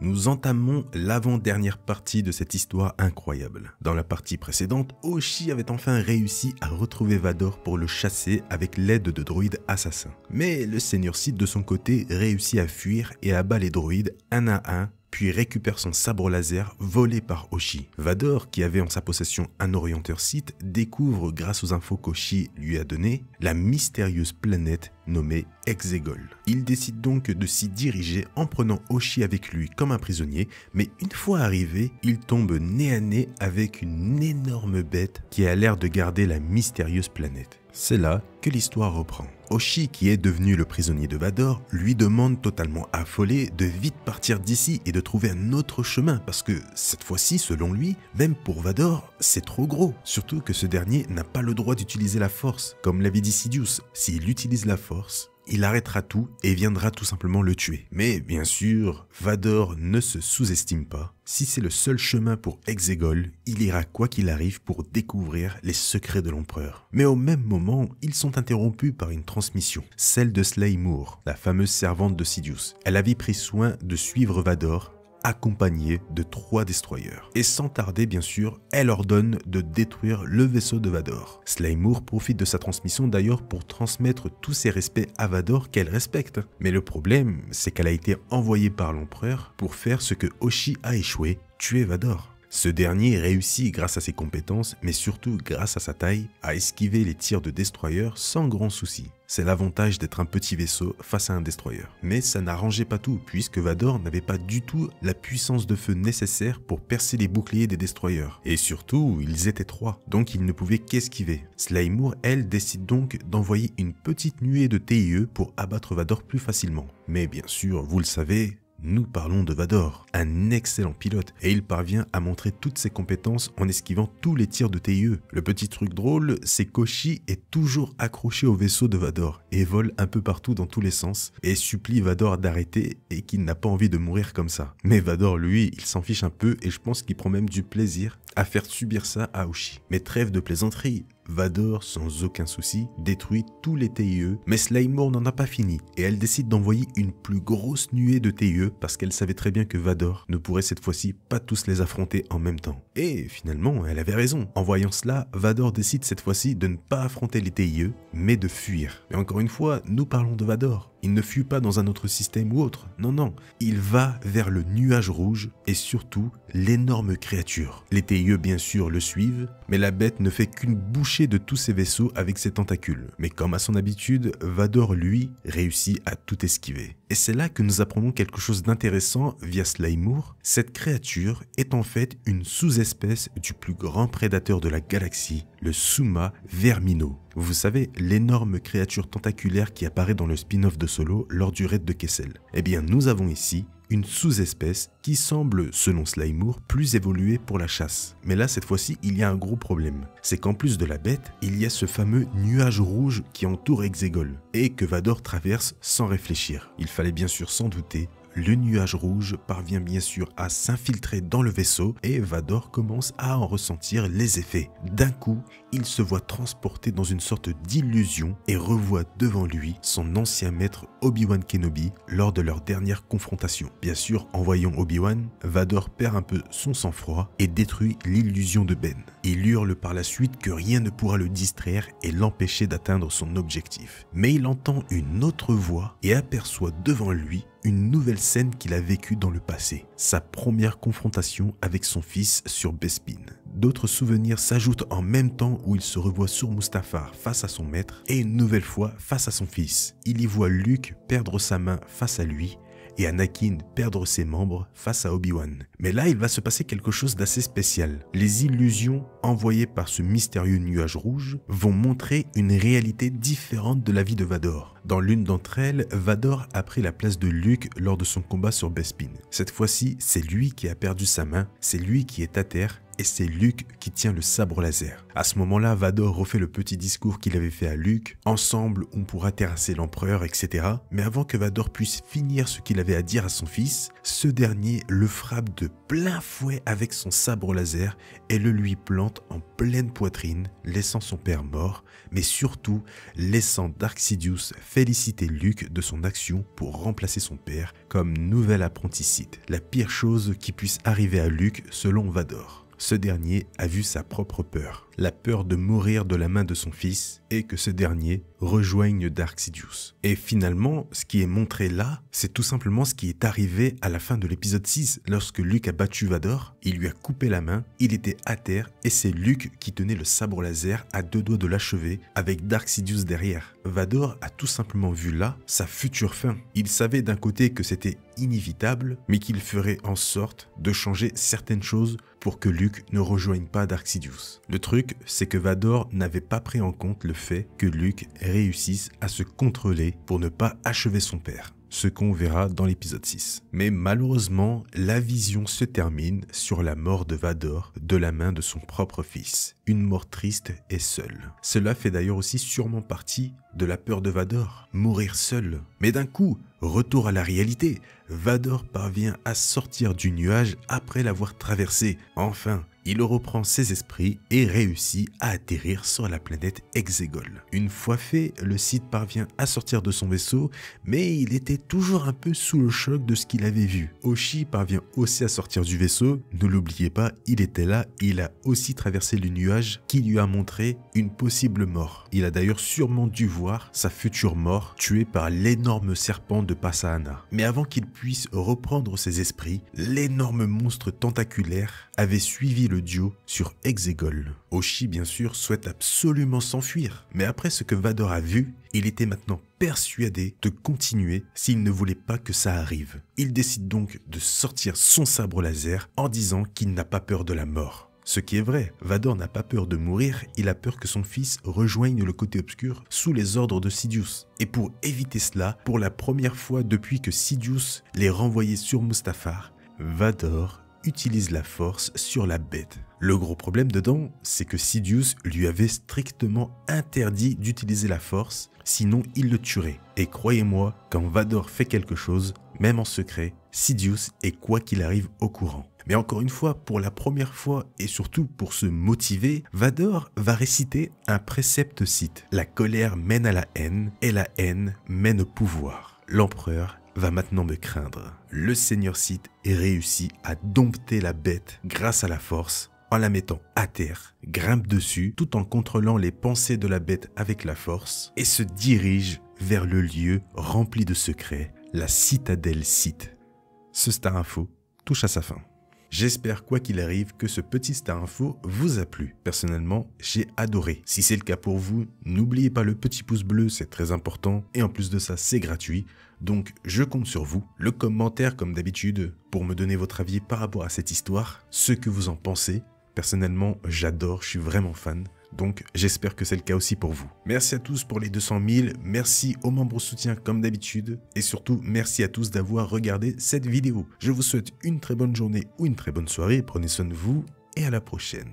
nous entamons l'avant-dernière partie de cette histoire incroyable. Dans la partie précédente, Hoshi avait enfin réussi à retrouver Vador pour le chasser avec l'aide de droïdes assassins. Mais le Seigneur Sith de son côté réussit à fuir et abat les droïdes un à un, puis récupère son sabre laser volé par Hoshi. Vador, qui avait en sa possession un orienteur Sith, découvre grâce aux infos qu'Hoshi lui a données la mystérieuse planète nommée Exegol. Il décide donc de s'y diriger en prenant Hoshi avec lui comme un prisonnier, mais une fois arrivé, il tombe nez à nez avec une énorme bête qui a l'air de garder la mystérieuse planète. C'est là que l'histoire reprend. Hoshi, qui est devenu le prisonnier de Vador, lui demande totalement affolé de vite partir d'ici et de trouver un autre chemin parce que cette fois-ci, selon lui, même pour Vador, c'est trop gros. Surtout que ce dernier n'a pas le droit d'utiliser la force. Comme l'avait dit Sidious, s'il utilise la force, il arrêtera tout et viendra tout simplement le tuer. Mais bien sûr, Vador ne se sous-estime pas. Si c'est le seul chemin pour Exegol, il ira quoi qu'il arrive pour découvrir les secrets de l'empereur. Mais au même moment, ils sont interrompus par une transmission, celle de Slaymour, Moore, la fameuse servante de Sidious. Elle avait pris soin de suivre Vador, accompagnée de 3 destroyers. Et sans tarder, bien sûr, elle ordonne de détruire le vaisseau de Vador. Slaymour profite de sa transmission d'ailleurs pour transmettre tous ses respects à Vador qu'elle respecte. Mais le problème, c'est qu'elle a été envoyée par l'empereur pour faire ce que Hoshi a échoué, tuer Vador. Ce dernier réussit grâce à ses compétences, mais surtout grâce à sa taille, à esquiver les tirs de destroyers sans grand souci. C'est l'avantage d'être un petit vaisseau face à un destroyer. Mais ça n'arrangeait pas tout, puisque Vador n'avait pas du tout la puissance de feu nécessaire pour percer les boucliers des destroyers. Et surtout, ils étaient 3, donc ils ne pouvaient qu'esquiver. Slaymour, elle, décide donc d'envoyer une petite nuée de TIE pour abattre Vador plus facilement. Mais bien sûr, vous le savez, nous parlons de Vador, un excellent pilote, et il parvient à montrer toutes ses compétences en esquivant tous les tirs de TIE. Le petit truc drôle, c'est qu'Hoshi est toujours accroché au vaisseau de Vador et vole un peu partout dans tous les sens et supplie Vador d'arrêter et qu'il n'a pas envie de mourir comme ça. Mais Vador, lui, il s'en fiche un peu et je pense qu'il prend même du plaisir à faire subir ça à Hoshi. Mais trêve de plaisanterie, Vador, sans aucun souci, détruit tous les TIE, mais Slaymour n'en a pas fini et elle décide d'envoyer une plus grosse nuée de TIE parce qu'elle savait très bien que Vador ne pourrait cette fois-ci pas tous les affronter en même temps. Et finalement, elle avait raison. En voyant cela, Vador décide cette fois-ci de ne pas affronter les TIE, mais de fuir. Mais encore une fois, nous parlons de Vador. Il ne fuit pas dans un autre système ou autre. Non, non. Il va vers le nuage rouge et surtout l'énorme créature. Les TIE bien sûr le suivent, mais la bête ne fait qu'une bouchée de tous ses vaisseaux avec ses tentacules. Mais comme à son habitude, Vador lui réussit à tout esquiver. Et c'est là que nous apprenons quelque chose d'intéressant via Slaymour. Cette créature est en fait une sous-espèce du plus grand prédateur de la galaxie, le Suma Vermino. Vous savez, l'énorme créature tentaculaire qui apparaît dans le spin-off de Solo lors du raid de Kessel. Eh bien, nous avons ici une sous-espèce qui semble, selon Slaymour, plus évoluée pour la chasse. Mais là, cette fois-ci, il y a un gros problème. C'est qu'en plus de la bête, il y a ce fameux nuage rouge qui entoure Exegol et que Vador traverse sans réfléchir. Il fallait bien sûr s'en douter. Le nuage rouge parvient bien sûr à s'infiltrer dans le vaisseau et Vador commence à en ressentir les effets. D'un coup, il se voit transporté dans une sorte d'illusion et revoit devant lui son ancien maître Obi-Wan Kenobi lors de leur dernière confrontation. Bien sûr, en voyant Obi-Wan, Vador perd un peu son sang-froid et détruit l'illusion de Ben. Il hurle par la suite que rien ne pourra le distraire et l'empêcher d'atteindre son objectif. Mais il entend une autre voix et aperçoit devant lui une nouvelle scène qu'il a vécue dans le passé, sa première confrontation avec son fils sur Bespin. D'autres souvenirs s'ajoutent en même temps où il se revoit sur Mustafar face à son maître et une nouvelle fois face à son fils. Il y voit Luke perdre sa main face à lui et Anakin perdre ses membres face à Obi-Wan. Mais là, il va se passer quelque chose d'assez spécial. Les illusions envoyées par ce mystérieux nuage rouge vont montrer une réalité différente de la vie de Vador. Dans l'une d'entre elles, Vador a pris la place de Luke lors de son combat sur Bespin. Cette fois-ci, c'est lui qui a perdu sa main, c'est lui qui est à terre et c'est Luke qui tient le sabre laser. À ce moment-là, Vador refait le petit discours qu'il avait fait à Luke. Ensemble, on pourra terrasser l'empereur, etc. Mais avant que Vador puisse finir ce qu'il avait à dire à son fils, ce dernier le frappe de plein fouet avec son sabre laser et le lui plante en pleine poitrine, laissant son père mort, mais surtout laissant Dark Sidious féliciter Luke de son action pour remplacer son père comme nouvel apprenti Sith. La pire chose qui puisse arriver à Luke selon Vador. Ce dernier a vu sa propre peur, la peur de mourir de la main de son fils et que ce dernier rejoigne Dark Sidious. Et finalement, ce qui est montré là, c'est tout simplement ce qui est arrivé à la fin de l'épisode 6. Lorsque Luke a battu Vador, il lui a coupé la main, il était à terre et c'est Luke qui tenait le sabre laser à 2 doigts de l'achever avec Dark Sidious derrière. Vador a tout simplement vu là sa future fin. Il savait d'un côté que c'était inévitable, mais qu'il ferait en sorte de changer certaines choses pour que Luke ne rejoigne pas Dark Sidious. Le truc, c'est que Vador n'avait pas pris en compte le fait que Luke réussisse à se contrôler pour ne pas achever son père. Ce qu'on verra dans l'épisode 6. Mais malheureusement, la vision se termine sur la mort de Vador de la main de son propre fils. Une mort triste et seule. Cela fait d'ailleurs aussi sûrement partie de la peur de Vador, mourir seul. Mais d'un coup, retour à la réalité, Vador parvient à sortir du nuage après l'avoir traversé. Enfin, il reprend ses esprits et réussit à atterrir sur la planète Exegol. Une fois fait, le Sith parvient à sortir de son vaisseau, mais il était toujours un peu sous le choc de ce qu'il avait vu. Hoshi parvient aussi à sortir du vaisseau, ne l'oubliez pas, il était là, il a aussi traversé le nuage qui lui a montré une possible mort. Il a d'ailleurs sûrement dû voir sa future mort tuée par l'énorme serpent de Pasaana. Mais avant qu'il puisse reprendre ses esprits, l'énorme monstre tentaculaire avait suivi le duo sur Exegol. Hoshi, bien sûr, souhaite absolument s'enfuir, mais après ce que Vador a vu, il était maintenant persuadé de continuer s'il ne voulait pas que ça arrive. Il décide donc de sortir son sabre laser en disant qu'il n'a pas peur de la mort. Ce qui est vrai, Vador n'a pas peur de mourir, il a peur que son fils rejoigne le côté obscur sous les ordres de Sidious. Et pour éviter cela, pour la première fois depuis que Sidious l'ait renvoyé sur Mustafar, Vador utilise la force sur la bête. Le gros problème dedans, c'est que Sidious lui avait strictement interdit d'utiliser la force, sinon il le tuerait. Et croyez-moi, quand Vador fait quelque chose, même en secret, Sidious est quoi qu'il arrive au courant. Mais encore une fois, pour la première fois et surtout pour se motiver, Vador va réciter un précepte Sith. La colère mène à la haine et la haine mène au pouvoir. L'empereur va maintenant me craindre. Le Seigneur Sith réussit à dompter la bête grâce à la force en la mettant à terre, grimpe dessus tout en contrôlant les pensées de la bête avec la force et se dirige vers le lieu rempli de secrets, la citadelle Sith. Ce Star Info touche à sa fin. J'espère quoi qu'il arrive que ce petit Star Info vous a plu. Personnellement, j'ai adoré. Si c'est le cas pour vous, n'oubliez pas le petit pouce bleu, c'est très important. Et en plus de ça, c'est gratuit. Donc je compte sur vous. Le commentaire comme d'habitude pour me donner votre avis par rapport à cette histoire, ce que vous en pensez. Personnellement, j'adore, je suis vraiment fan. Donc j'espère que c'est le cas aussi pour vous. Merci à tous pour les 200 000, merci aux membres soutiens comme d'habitude, et surtout merci à tous d'avoir regardé cette vidéo. Je vous souhaite une très bonne journée ou une très bonne soirée, prenez soin de vous, et à la prochaine.